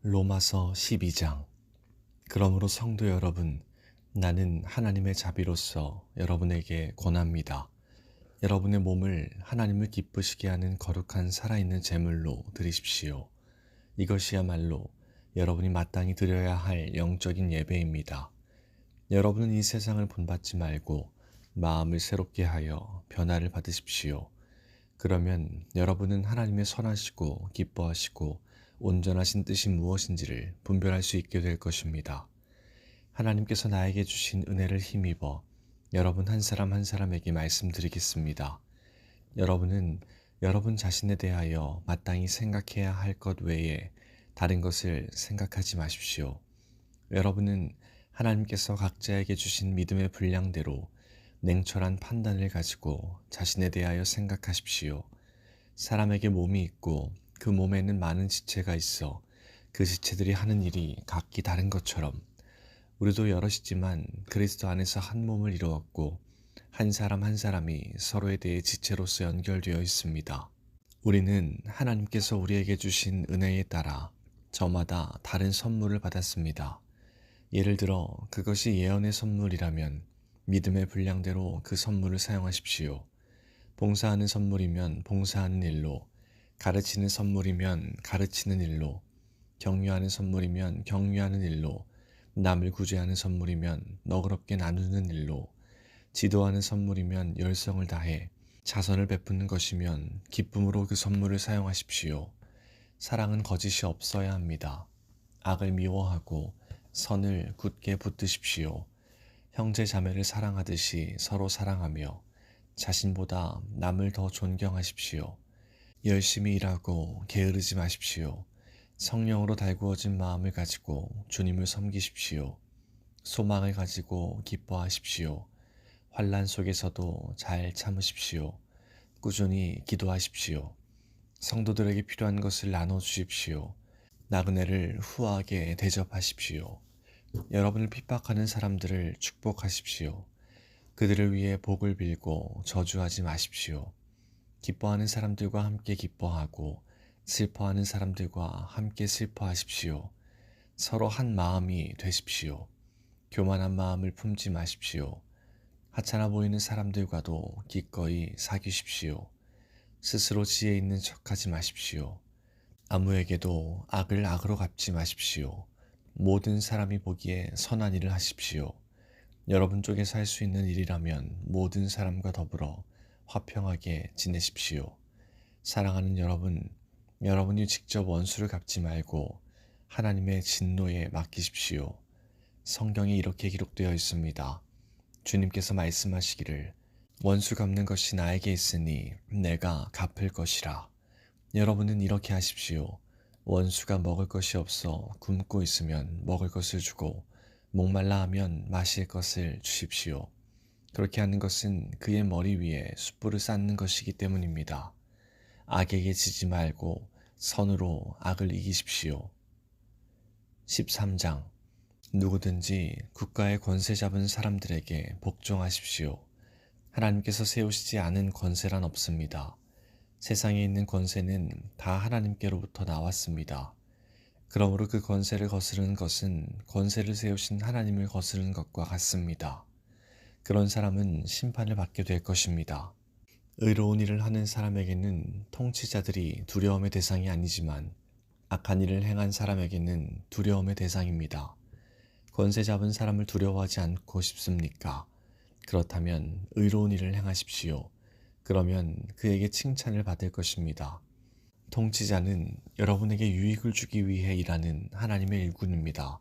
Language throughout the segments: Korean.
로마서 12장. 그러므로 성도 여러분, 나는 하나님의 자비로서 여러분에게 권합니다. 여러분의 몸을 하나님을 기쁘시게 하는 거룩한 살아있는 제물로 드리십시오. 이것이야말로 여러분이 마땅히 드려야 할 영적인 예배입니다. 여러분은 이 세상을 본받지 말고 마음을 새롭게 하여 변화를 받으십시오. 그러면 여러분은 하나님의 선하시고 기뻐하시고 온전하신 뜻이 무엇인지를 분별할 수 있게 될 것입니다. 하나님께서 나에게 주신 은혜를 힘입어 여러분 한 사람 한 사람에게 말씀드리겠습니다. 여러분은 여러분 자신에 대하여 마땅히 생각해야 할 것 외에 다른 것을 생각하지 마십시오. 여러분은 하나님께서 각자에게 주신 믿음의 분량대로 냉철한 판단을 가지고 자신에 대하여 생각하십시오. 사람에게 몸이 있고 그 몸에는 많은 지체가 있어 그 지체들이 하는 일이 각기 다른 것처럼 우리도 여럿이지만 그리스도 안에서 한 몸을 이루었고 한 사람 한 사람이 서로에 대해 지체로서 연결되어 있습니다. 우리는 하나님께서 우리에게 주신 은혜에 따라 저마다 다른 선물을 받았습니다. 예를 들어 그것이 예언의 선물이라면 믿음의 분량대로 그 선물을 사용하십시오. 봉사하는 선물이면 봉사하는 일로, 가르치는 선물이면 가르치는 일로, 격려하는 선물이면 격려하는 일로, 남을 구제하는 선물이면 너그럽게 나누는 일로, 지도하는 선물이면 열성을 다해 자선을 베푸는 것이면 기쁨으로 그 선물을 사용하십시오. 사랑은 거짓이 없어야 합니다. 악을 미워하고 선을 굳게 붙드십시오. 형제 자매를 사랑하듯이 서로 사랑하며 자신보다 남을 더 존경하십시오. 열심히 일하고 게으르지 마십시오. 성령으로 달구어진 마음을 가지고 주님을 섬기십시오. 소망을 가지고 기뻐하십시오. 환난 속에서도 잘 참으십시오. 꾸준히 기도하십시오. 성도들에게 필요한 것을 나눠주십시오. 나그네를 후하게 대접하십시오. 여러분을 핍박하는 사람들을 축복하십시오. 그들을 위해 복을 빌고 저주하지 마십시오. 기뻐하는 사람들과 함께 기뻐하고 슬퍼하는 사람들과 함께 슬퍼하십시오. 서로 한 마음이 되십시오. 교만한 마음을 품지 마십시오. 하찮아 보이는 사람들과도 기꺼이 사귀십시오. 스스로 지혜 있는 척하지 마십시오. 아무에게도 악을 악으로 갚지 마십시오. 모든 사람이 보기에 선한 일을 하십시오. 여러분 쪽에서 할 수 있는 일이라면 모든 사람과 더불어 화평하게 지내십시오. 사랑하는 여러분, 여러분이 직접 원수를 갚지 말고 하나님의 진노에 맡기십시오. 성경에 이렇게 기록되어 있습니다. 주님께서 말씀하시기를 원수 갚는 것이 나에게 있으니 내가 갚을 것이라. 여러분은 이렇게 하십시오. 원수가 먹을 것이 없어 굶고 있으면 먹을 것을 주고 목말라 하면 마실 것을 주십시오. 그렇게 하는 것은 그의 머리 위에 숯불을 쌓는 것이기 때문입니다. 악에게 지지 말고 선으로 악을 이기십시오. 13장. 누구든지 국가의 권세 잡은 사람들에게 복종하십시오. 하나님께서 세우시지 않은 권세란 없습니다. 세상에 있는 권세는 다 하나님께로부터 나왔습니다. 그러므로 그 권세를 거스르는 것은 권세를 세우신 하나님을 거스르는 것과 같습니다. 그런 사람은 심판을 받게 될 것입니다. 의로운 일을 하는 사람에게는 통치자들이 두려움의 대상이 아니지만 악한 일을 행한 사람에게는 두려움의 대상입니다. 권세 잡은 사람을 두려워하지 않고 싶습니까? 그렇다면 의로운 일을 행하십시오. 그러면 그에게 칭찬을 받을 것입니다. 통치자는 여러분에게 유익을 주기 위해 일하는 하나님의 일꾼입니다.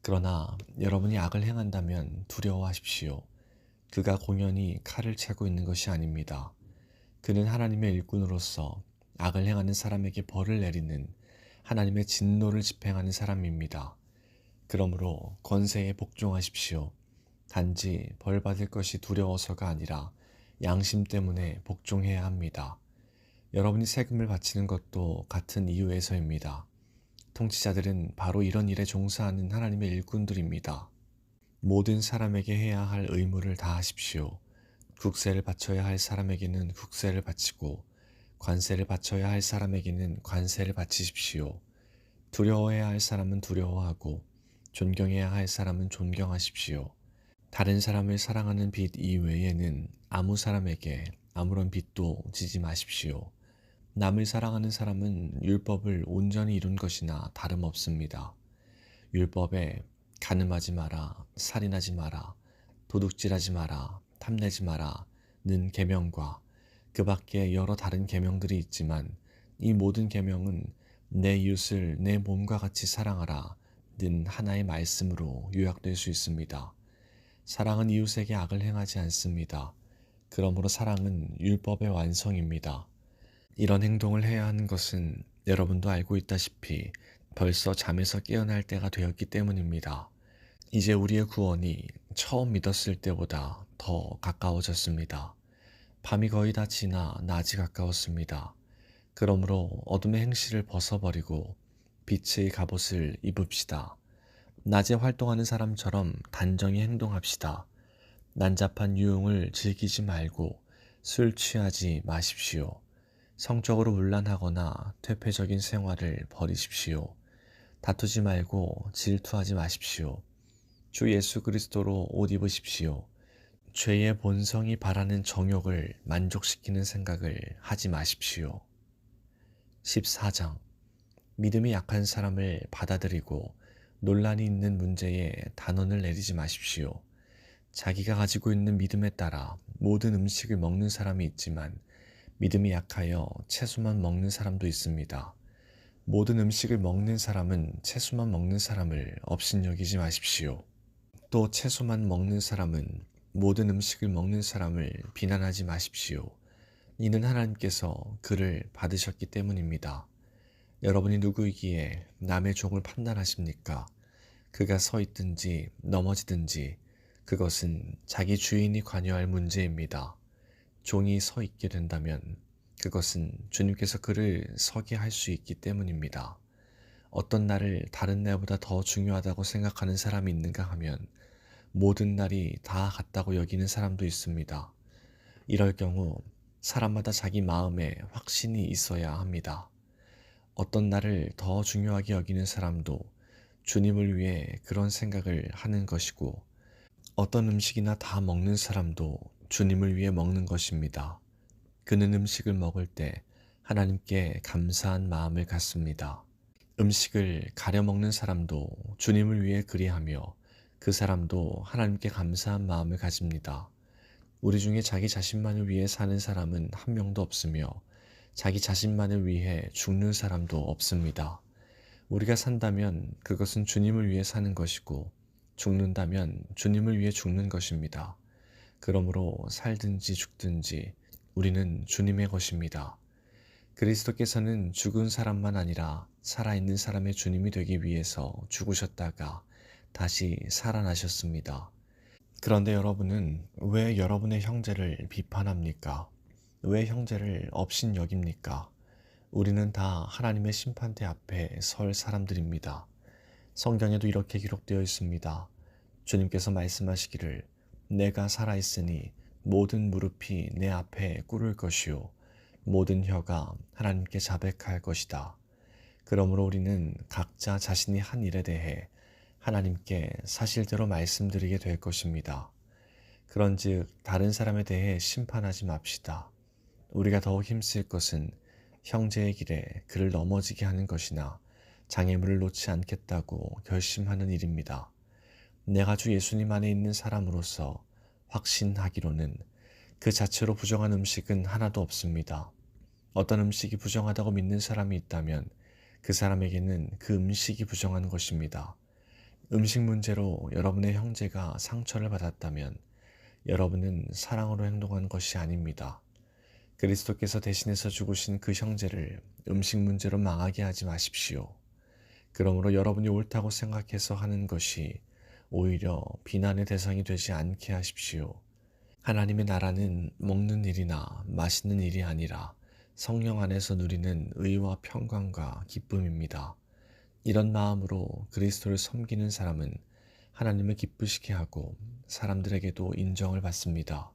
그러나 여러분이 악을 행한다면 두려워하십시오. 그가 공연히 칼을 차고 있는 것이 아닙니다. 그는 하나님의 일꾼으로서 악을 행하는 사람에게 벌을 내리는 하나님의 진노를 집행하는 사람입니다. 그러므로 권세에 복종하십시오. 단지 벌 받을 것이 두려워서가 아니라 양심 때문에 복종해야 합니다. 여러분이 세금을 바치는 것도 같은 이유에서입니다. 통치자들은 바로 이런 일에 종사하는 하나님의 일꾼들입니다. 모든 사람에게 해야 할 의무를 다하십시오. 국세를 바쳐야 할 사람에게는 국세를 바치고 관세를 바쳐야 할 사람에게는 관세를 바치십시오. 두려워해야 할 사람은 두려워하고 존경해야 할 사람은 존경하십시오. 다른 사람을 사랑하는 빚 이외에는 아무 사람에게 아무런 빚도 지지 마십시오. 남을 사랑하는 사람은 율법을 온전히 이룬 것이나 다름없습니다. 율법에 간음하지 마라, 살인하지 마라, 도둑질하지 마라, 탐내지 마라 는 계명과 그 밖에 여러 다른 계명들이 있지만 이 모든 계명은 내 이웃을 내 몸과 같이 사랑하라 는 하나의 말씀으로 요약될 수 있습니다. 사랑은 이웃에게 악을 행하지 않습니다. 그러므로 사랑은 율법의 완성입니다. 이런 행동을 해야 하는 것은 여러분도 알고 있다시피 벌써 잠에서 깨어날 때가 되었기 때문입니다. 이제 우리의 구원이 처음 믿었을 때보다 더 가까워졌습니다. 밤이 거의 다 지나 낮이 가까웠습니다. 그러므로 어둠의 행실을 벗어버리고 빛의 갑옷을 입읍시다. 낮에 활동하는 사람처럼 단정히 행동합시다. 난잡한 유흥을 즐기지 말고 술 취하지 마십시오. 성적으로 문란하거나 퇴폐적인 생활을 버리십시오. 다투지 말고 질투하지 마십시오. 주 예수 그리스도로 옷 입으십시오. 죄의 본성이 바라는 정욕을 만족시키는 생각을 하지 마십시오. 14장 믿음이 약한 사람을 받아들이고 논란이 있는 문제에 단언을 내리지 마십시오. 자기가 가지고 있는 믿음에 따라 모든 음식을 먹는 사람이 있지만 믿음이 약하여 채소만 먹는 사람도 있습니다. 모든 음식을 먹는 사람은 채소만 먹는 사람을 업신여기지 마십시오. 또 채소만 먹는 사람은 모든 음식을 먹는 사람을 비난하지 마십시오. 이는 하나님께서 그를 받으셨기 때문입니다. 여러분이 누구이기에 남의 종을 판단하십니까? 그가 서 있든지 넘어지든지 그것은 자기 주인이 관여할 문제입니다. 종이 서 있게 된다면 그것은 주님께서 그를 서게 할 수 있기 때문입니다. 어떤 날을 다른 날보다 더 중요하다고 생각하는 사람이 있는가 하면 모든 날이 다 같다고 여기는 사람도 있습니다. 이럴 경우 사람마다 자기 마음에 확신이 있어야 합니다. 어떤 날을 더 중요하게 여기는 사람도 주님을 위해 그런 생각을 하는 것이고 어떤 음식이나 다 먹는 사람도 주님을 위해 먹는 것입니다. 그는 음식을 먹을 때 하나님께 감사한 마음을 갖습니다. 음식을 가려 먹는 사람도 주님을 위해 그리하며 그 사람도 하나님께 감사한 마음을 가집니다. 우리 중에 자기 자신만을 위해 사는 사람은 한 명도 없으며 자기 자신만을 위해 죽는 사람도 없습니다. 우리가 산다면 그것은 주님을 위해 사는 것이고 죽는다면 주님을 위해 죽는 것입니다. 그러므로 살든지 죽든지 우리는 주님의 것입니다. 그리스도께서는 죽은 사람만 아니라 살아있는 사람의 주님이 되기 위해서 죽으셨다가 다시 살아나셨습니다. 그런데 여러분은 왜 여러분의 형제를 비판합니까? 왜 형제를 업신여깁니까? 우리는 다 하나님의 심판대 앞에 설 사람들입니다. 성경에도 이렇게 기록되어 있습니다. 주님께서 말씀하시기를 내가 살아있으니 모든 무릎이 내 앞에 꿇을 것이요 모든 혀가 하나님께 자백할 것이다. 그러므로 우리는 각자 자신이 한 일에 대해 하나님께 사실대로 말씀드리게 될 것입니다. 그런즉 다른 사람에 대해 심판하지 맙시다. 우리가 더욱 힘쓸 것은 형제의 길에 그를 넘어지게 하는 것이나 장애물을 놓지 않겠다고 결심하는 일입니다. 내가 주 예수님 안에 있는 사람으로서 확신하기로는 그 자체로 부정한 음식은 하나도 없습니다. 어떤 음식이 부정하다고 믿는 사람이 있다면 그 사람에게는 그 음식이 부정한 것입니다. 음식 문제로 여러분의 형제가 상처를 받았다면 여러분은 사랑으로 행동한 것이 아닙니다. 그리스도께서 대신해서 죽으신 그 형제를 음식 문제로 망하게 하지 마십시오. 그러므로 여러분이 옳다고 생각해서 하는 것이 오히려 비난의 대상이 되지 않게 하십시오. 하나님의 나라는 먹는 일이나 마시는 일이 아니라 성령 안에서 누리는 의와 평강과 기쁨입니다. 이런 마음으로 그리스도를 섬기는 사람은 하나님을 기쁘시게 하고 사람들에게도 인정을 받습니다.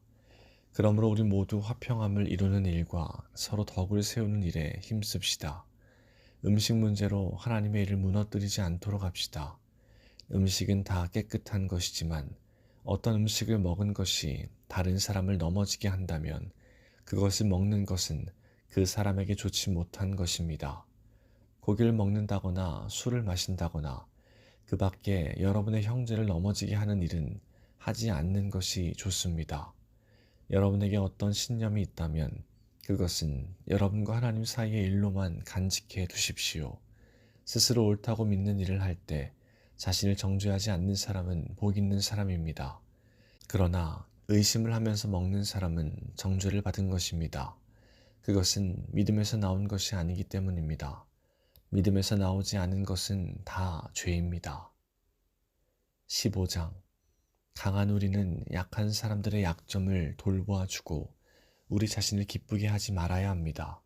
그러므로 우리 모두 화평함을 이루는 일과 서로 덕을 세우는 일에 힘씁시다. 음식 문제로 하나님의 일을 무너뜨리지 않도록 합시다. 음식은 다 깨끗한 것이지만 어떤 음식을 먹은 것이 다른 사람을 넘어지게 한다면 그것을 먹는 것은 그 사람에게 좋지 못한 것입니다. 고기를 먹는다거나 술을 마신다거나 그 밖에 여러분의 형제를 넘어지게 하는 일은 하지 않는 것이 좋습니다. 여러분에게 어떤 신념이 있다면 그것은 여러분과 하나님 사이의 일로만 간직해 두십시오. 스스로 옳다고 믿는 일을 할 때 자신을 정죄하지 않는 사람은 복 있는 사람입니다. 그러나 의심을 하면서 먹는 사람은 정죄를 받은 것입니다. 그것은 믿음에서 나온 것이 아니기 때문입니다. 믿음에서 나오지 않은 것은 다 죄입니다. 15장. 강한 우리는 약한 사람들의 약점을 돌보아주고 우리 자신을 기쁘게 하지 말아야 합니다.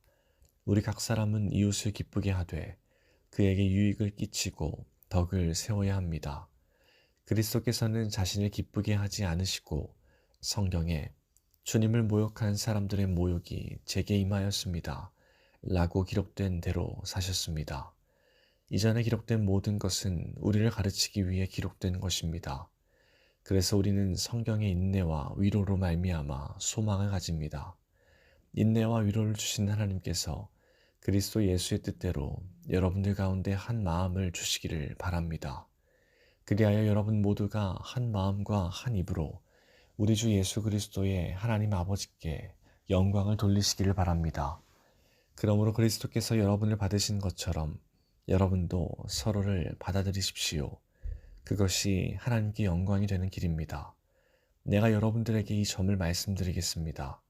우리 각 사람은 이웃을 기쁘게 하되 그에게 유익을 끼치고 덕을 세워야 합니다. 그리스도께서는 자신을 기쁘게 하지 않으시고 성경에 주님을 모욕한 사람들의 모욕이 제게 임하였습니다. 라고 기록된 대로 사셨습니다. 이전에 기록된 모든 것은 우리를 가르치기 위해 기록된 것입니다. 그래서 우리는 성경의 인내와 위로로 말미암아 소망을 가집니다. 인내와 위로를 주신 하나님께서 그리스도 예수의 뜻대로 여러분들 가운데 한 마음을 주시기를 바랍니다. 그리하여 여러분 모두가 한 마음과 한 입으로 우리 주 예수 그리스도의 하나님 아버지께 영광을 돌리시기를 바랍니다. 그러므로 그리스도께서 여러분을 받으신 것처럼 여러분도 서로를 받아들이십시오. 그것이 하나님께 영광이 되는 길입니다. 내가 여러분들에게 이 점을 말씀드리겠습니다.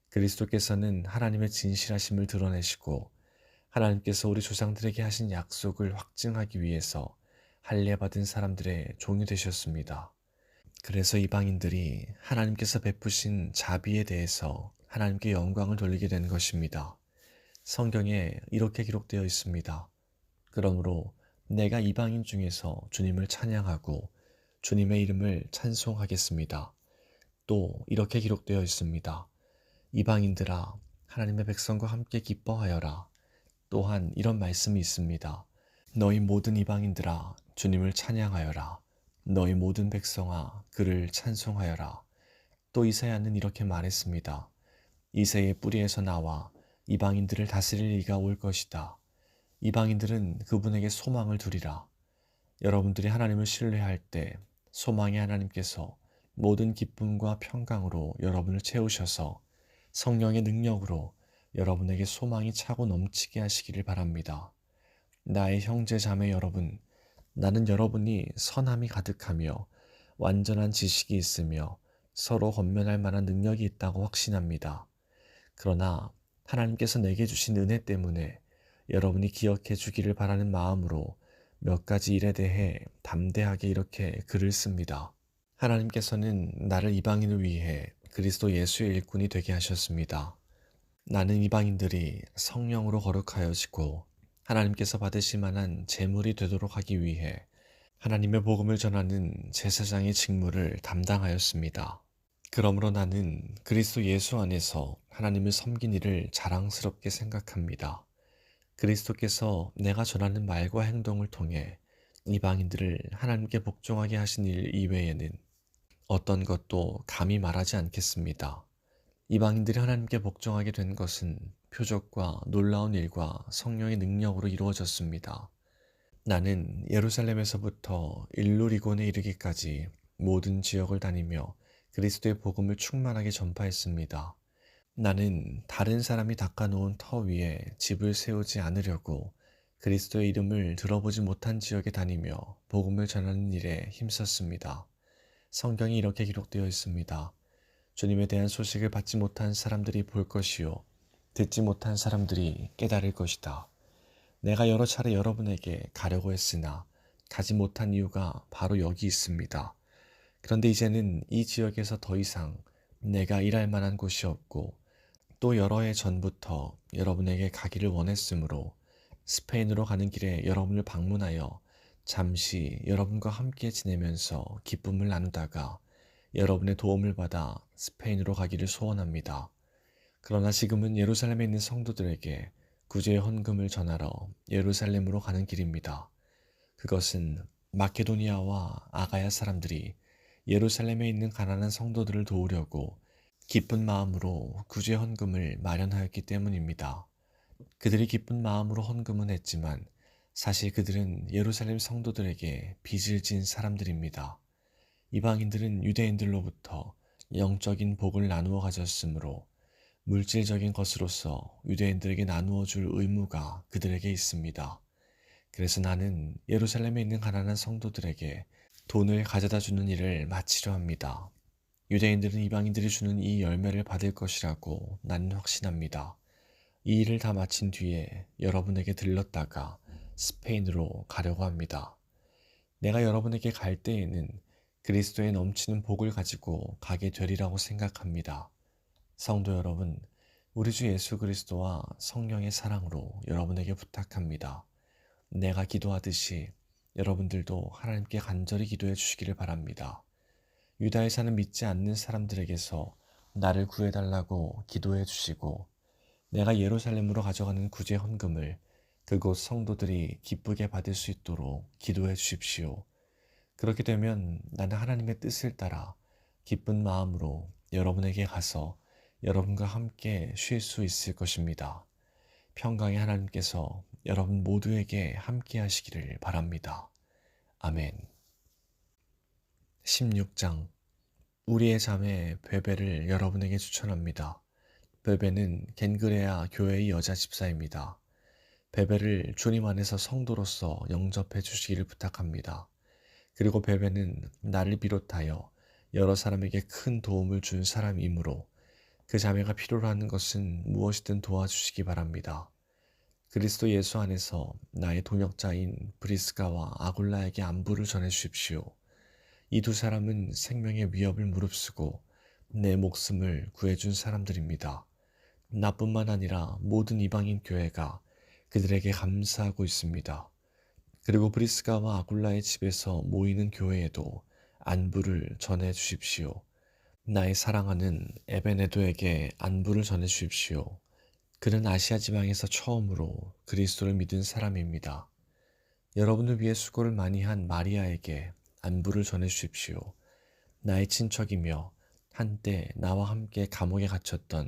그리스도께서는 하나님의 진실하심을 드러내시고 하나님께서 우리 조상들에게 하신 약속을 확증하기 위해서 할례받은 사람들의 종이 되셨습니다. 그래서 이방인들이 하나님께서 베푸신 자비에 대해서 하나님께 영광을 돌리게 된 것입니다. 성경에 이렇게 기록되어 있습니다. 그러므로 내가 이방인 중에서 주님을 찬양하고 주님의 이름을 찬송하겠습니다. 또 이렇게 기록되어 있습니다. 이방인들아 하나님의 백성과 함께 기뻐하여라. 또한 이런 말씀이 있습니다. 너희 모든 이방인들아 주님을 찬양하여라. 너희 모든 백성아 그를 찬송하여라. 또 이사야는 이렇게 말했습니다. 이새의 뿌리에서 나와 이방인들을 다스릴 이가 올 것이다. 이방인들은 그분에게 소망을 두리라. 여러분들이 하나님을 신뢰할 때 소망의 하나님께서 모든 기쁨과 평강으로 여러분을 채우셔서 성령의 능력으로 여러분에게 소망이 차고 넘치게 하시기를 바랍니다. 나의 형제 자매 여러분, 나는 여러분이 선함이 가득하며 완전한 지식이 있으며 서로 권면할 만한 능력이 있다고 확신합니다. 그러나 하나님께서 내게 주신 은혜 때문에 여러분이 기억해 주기를 바라는 마음으로 몇 가지 일에 대해 담대하게 이렇게 글을 씁니다. 하나님께서는 나를 이방인을 위해 그리스도 예수의 일꾼이 되게 하셨습니다. 나는 이방인들이 성령으로 거룩하여지고 하나님께서 받으실 만한 제물이 되도록 하기 위해 하나님의 복음을 전하는 제사장의 직무를 담당하였습니다. 그러므로 나는 그리스도 예수 안에서 하나님을 섬긴 일을 자랑스럽게 생각합니다. 그리스도께서 내가 전하는 말과 행동을 통해 이방인들을 하나님께 복종하게 하신 일 이외에는 어떤 것도 감히 말하지 않겠습니다. 이방인들이 하나님께 복종하게 된 것은 표적과 놀라운 일과 성령의 능력으로 이루어졌습니다. 나는 예루살렘에서부터 일루리곤에 이르기까지 모든 지역을 다니며 그리스도의 복음을 충만하게 전파했습니다. 나는 다른 사람이 닦아놓은 터 위에 집을 세우지 않으려고 그리스도의 이름을 들어보지 못한 지역에 다니며 복음을 전하는 일에 힘썼습니다. 성경이 이렇게 기록되어 있습니다. 주님에 대한 소식을 받지 못한 사람들이 볼 것이요 듣지 못한 사람들이 깨달을 것이다. 내가 여러 차례 여러분에게 가려고 했으나 가지 못한 이유가 바로 여기 있습니다. 그런데 이제는 이 지역에서 더 이상 내가 일할 만한 곳이 없고 또 여러 해 전부터 여러분에게 가기를 원했으므로 스페인으로 가는 길에 여러분을 방문하여 잠시 여러분과 함께 지내면서 기쁨을 나누다가 여러분의 도움을 받아 스페인으로 가기를 소원합니다. 그러나 지금은 예루살렘에 있는 성도들에게 구제의 헌금을 전하러 예루살렘으로 가는 길입니다. 그것은 마케도니아와 아가야 사람들이 예루살렘에 있는 가난한 성도들을 도우려고 기쁜 마음으로 구제 헌금을 마련하였기 때문입니다. 그들이 기쁜 마음으로 헌금은 했지만 사실 그들은 예루살렘 성도들에게 빚을 진 사람들입니다. 이방인들은 유대인들로부터 영적인 복을 나누어 가졌으므로 물질적인 것으로서 유대인들에게 나누어 줄 의무가 그들에게 있습니다. 그래서 나는 예루살렘에 있는 가난한 성도들에게 돈을 가져다 주는 일을 마치려 합니다. 유대인들은 이방인들이 주는 이 열매를 받을 것이라고 나는 확신합니다. 이 일을 다 마친 뒤에 여러분에게 들렀다가 스페인으로 가려고 합니다. 내가 여러분에게 갈 때에는 그리스도의 넘치는 복을 가지고 가게 되리라고 생각합니다. 성도 여러분, 우리 주 예수 그리스도와 성령의 사랑으로 여러분에게 부탁합니다. 내가 기도하듯이 여러분들도 하나님께 간절히 기도해 주시기를 바랍니다. 유다에 사는 믿지 않는 사람들에게서 나를 구해달라고 기도해 주시고 내가 예루살렘으로 가져가는 구제 헌금을 그곳 성도들이 기쁘게 받을 수 있도록 기도해 주십시오. 그렇게 되면 나는 하나님의 뜻을 따라 기쁜 마음으로 여러분에게 가서 여러분과 함께 쉴 수 있을 것입니다. 평강의 하나님께서 여러분 모두에게 함께 하시기를 바랍니다. 아멘. 16장. 우리의 자매 베베를 여러분에게 추천합니다. 베베는 겐그레아 교회의 여자 집사입니다. 베베를 주님 안에서 성도로서 영접해 주시기를 부탁합니다. 그리고 베베는 나를 비롯하여 여러 사람에게 큰 도움을 준 사람이므로 그 자매가 필요로 하는 것은 무엇이든 도와주시기 바랍니다. 그리스도 예수 안에서 나의 동역자인 브리스가와 아굴라에게 안부를 전해 주십시오. 이 두 사람은 생명의 위협을 무릅쓰고 내 목숨을 구해준 사람들입니다. 나뿐만 아니라 모든 이방인 교회가 그들에게 감사하고 있습니다. 그리고 브리스가와 아굴라의 집에서 모이는 교회에도 안부를 전해 주십시오. 나의 사랑하는 에베네도에게 안부를 전해 주십시오. 그는 아시아 지방에서 처음으로 그리스도를 믿은 사람입니다. 여러분을 위해 수고를 많이 한 마리아에게 안부를 전해 주십시오. 나의 친척이며 한때 나와 함께 감옥에 갇혔던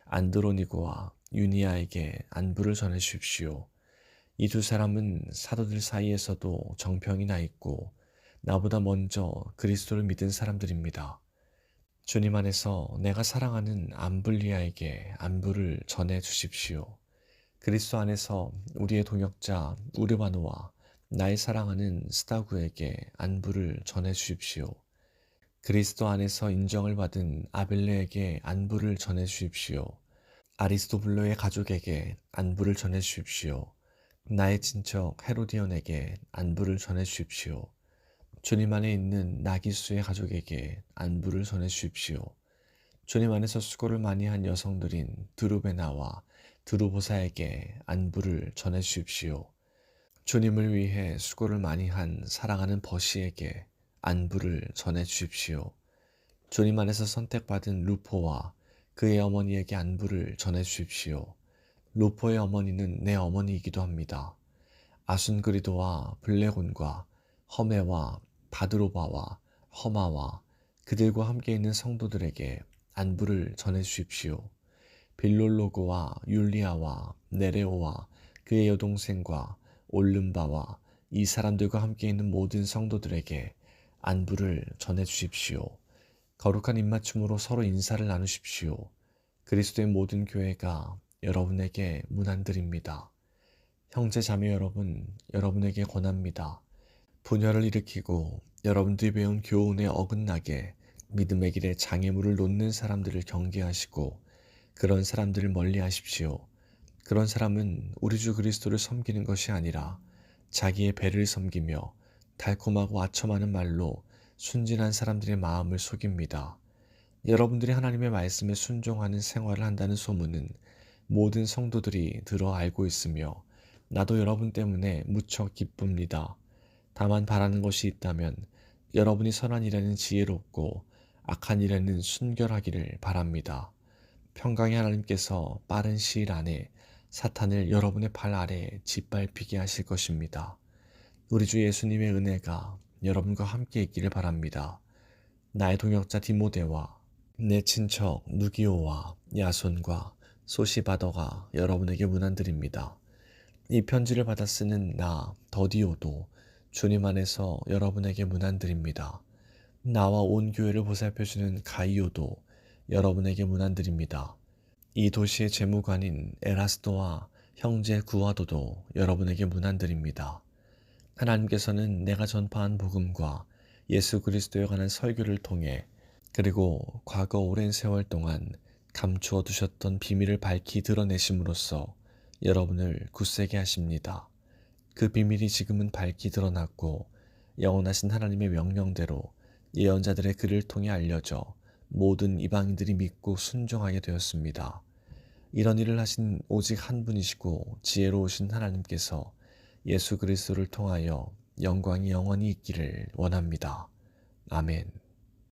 안드로니고와 유니아에게 안부를 전해 주십시오. 이 두 사람은 사도들 사이에서도 정평이 나 있고 나보다 먼저 그리스도를 믿은 사람들입니다. 주님 안에서 내가 사랑하는 암블리아에게 안부를 전해 주십시오. 그리스도 안에서 우리의 동역자 우르바노와 나의 사랑하는 스타구에게 안부를 전해 주십시오. 그리스도 안에서 인정을 받은 아벨레에게 안부를 전해 주십시오. 아리스토블로의 가족에게 안부를 전해 주십시오. 나의 친척 헤로디온에게 안부를 전해 주십시오. 주님 안에 있는 나기수의 가족에게 안부를 전해 주십시오. 주님 안에서 수고를 많이 한 여성들인 드루베나와 드루보사에게 안부를 전해 주십시오. 주님을 위해 수고를 많이 한 사랑하는 버시에게 안부를 전해 주십시오. 주님 안에서 선택받은 루포와 그의 어머니에게 안부를 전해 주십시오. 루포의 어머니는 내 어머니이기도 합니다. 아순그리도와 블레곤과 허메와 바드로바와 허마와 그들과 함께 있는 성도들에게 안부를 전해 주십시오. 빌롤로그와 율리아와 네레오와 그의 여동생과 올름바와 이 사람들과 함께 있는 모든 성도들에게 안부를 전해 주십시오. 거룩한 입맞춤으로 서로 인사를 나누십시오. 그리스도의 모든 교회가 여러분에게 문안드립니다. 형제 자매 여러분, 여러분에게 권합니다. 분열을 일으키고 여러분들이 배운 교훈에 어긋나게 믿음의 길에 장애물을 놓는 사람들을 경계하시고 그런 사람들을 멀리하십시오. 그런 사람은 우리 주 그리스도를 섬기는 것이 아니라 자기의 배를 섬기며 달콤하고 아첨하는 말로 순진한 사람들의 마음을 속입니다. 여러분들이 하나님의 말씀에 순종하는 생활을 한다는 소문은 모든 성도들이 들어 알고 있으며 나도 여러분 때문에 무척 기쁩니다. 다만 바라는 것이 있다면 여러분이 선한 일에는 지혜롭고 악한 일에는 순결하기를 바랍니다. 평강의 하나님께서 빠른 시일 안에 사탄을 여러분의 발 아래 짓밟히게 하실 것입니다. 우리 주 예수님의 은혜가 여러분과 함께 있기를 바랍니다. 나의 동역자 디모데와 내 친척 누기오와 야손과 소시바더가 여러분에게 문안드립니다. 이 편지를 받아 쓰는 나 더디오도 주님 안에서 여러분에게 문안드립니다. 나와 온 교회를 보살펴주는 가이오도 여러분에게 문안드립니다. 이 도시의 재무관인 에라스도와 형제 구아도도 여러분에게 문안드립니다. 하나님께서는 내가 전파한 복음과 예수 그리스도에 관한 설교를 통해 그리고 과거 오랜 세월 동안 감추어 두셨던 비밀을 밝히 드러내심으로써 여러분을 굳세게 하십니다. 그 비밀이 지금은 밝히 드러났고 영원하신 하나님의 명령대로 예언자들의 글을 통해 알려져 모든 이방인들이 믿고 순종하게 되었습니다. 이런 일을 하신 오직 한 분이시고 지혜로우신 하나님께서 예수 그리스도를 통하여 영광이 영원히 있기를 원합니다. 아멘.